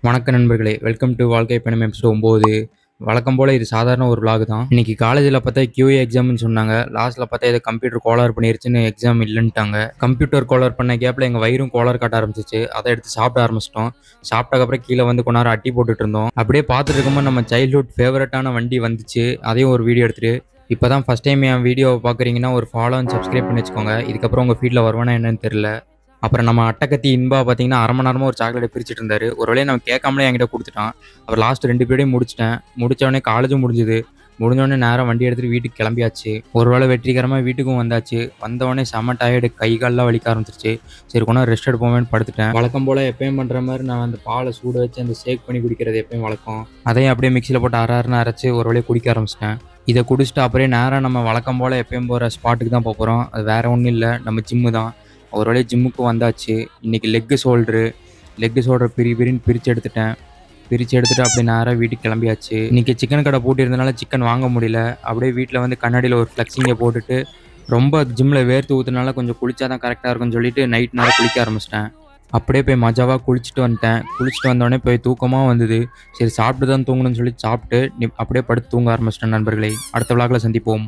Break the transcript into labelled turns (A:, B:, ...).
A: வணக்க நண்பர்களே, welcome to வாழ்க்கை பயணம் எபிசோட் 9. வழக்கம் போல் இது சாதாரண ஒரு vlog தான். இன்னைக்கு காலேஜில் பார்த்தா QA எக்ஸாம்னு சொன்னாங்க. லாஸ்ட்டில் பார்த்தா ஏதோ கம்ப்யூட்டர் கோளாறு பண்ணிருச்சுன்னு எக்ஸாம் இல்லைன்ட்டாங்க. கம்ப்யூட்டர் கோளாறு பண்ண கேப்பில் எங்கள் வயிறும் கோளாறு காட்ட ஆரம்பிச்சிச்சு. அதை எடுத்து சாப்பிட ஆரம்பிச்சிட்டோம். சாப்பிட்டக்கப்புறம் கீழே வந்து கொஞ்ச நேரம் அட்டி போட்டுட்டு இருந்தோம். அப்படியே பார்த்துட்டு இருக்கும்போது நம்ம சைல்ட்ஹுட் ஃபேவரட்டான வண்டி வந்துச்சு. அதையும் ஒரு வீடியோ எடுத்துட்டு இப்போ தான் ஃபஸ்ட் டைம் என் வீடியோவை பார்க்குறீங்கன்னா ஒரு ஃபாலோ அண்ட் சப்ஸ்கிரைப் பண்ணி வச்சுக்கோங்க. இதுக்கப்புறம் உங்கள் ஃபீல்டில் வருவானா என்னன்னு தெரியல. அப்புறம் நம்ம அட்டக்கத்தி இன்பா பார்த்தீங்கன்னா அரை மணி நேரமாக ஒரு சாக்லேட்டை பிரிச்சுட்டு இருந்தாரு. ஒரு வேலையை நம்ம கேட்காமலே என்கிட்ட கொடுத்துட்டான். அப்புறம் லாஸ்ட் 2 பீரியடையும் முடித்தோடனே காலேஜும் முடிஞ்சோடனே நேரம் வண்டி எடுத்துகிட்டு வீட்டுக்கு கிளம்பியாச்சு. ஒரு வேளை வெற்றிகரமாக வீட்டுக்கும் வந்தாச்சு. வந்தவொடனே செம்ம டயர்டு, கை கால்லாம் வலிக்க ஆரம்பிச்சிருச்சு. சரி கொஞ்சம் ரெஸ்ட் எடுப்போமேன்னு படுத்துட்டேன். வழக்கம் போல் எப்பயும் பண்ணுற மாதிரி நான் அந்த பாலை சூட வச்சு அந்த ஷேக் பண்ணி குடிக்கிறது எப்பயும் வழக்கம். அதையும் அப்படியே மிக்சியில் போட்டு அரைன்னு அரைச்சி ஒரு வேலையை குடிக்க ஆரம்பிச்சிட்டேன். இதை குடிச்சிட்டு அப்படியே நேரம் நம்ம வழக்கம் போல் எப்பயும் போகிற ஸ்பாட்டுக்கு தான் போகிறோம். அது வேறு ஒன்றும் இல்லை, நம்ம ஜிம்மு தான். ஒரு வேளையை ஜிம்முக்கு வந்தாச்சு. இன்றைக்கி லெக்கு ஷோல்டர் பிரின்னு பிரித்து எடுத்துட்டு அப்படியே நேராக வீட்டுக்கு கிளம்பியாச்சு. இன்றைக்கி சிக்கன் கடை போட்டிருந்தனால சிக்கன் வாங்க முடியல. அப்படியே வீட்டில் வந்து கண்ணாடியில் ஒரு ஃப்ளெக்ஸிங்கை போட்டுட்டு ரொம்ப ஜிம்மில் வேர்த்து ஊற்றுனால கொஞ்சம் குளிச்சா தான் கரெக்டாக இருக்கும்னு சொல்லிட்டு நைட் நேரம் குளிக்க ஆரம்பிச்சிட்டேன். அப்படியே போய் மஜாவாக குளிச்சுட்டு வந்தோடனே போய் தூக்கமாக வந்தது. சரி சாப்பிட்டு தான் தூங்கணும்னு சொல்லி சாப்பிட்டு அப்படியே படுத்து தூங்க ஆரம்பிச்சிட்டேன். நண்பர்களே, அடுத்த vlogல சந்திப்போம்.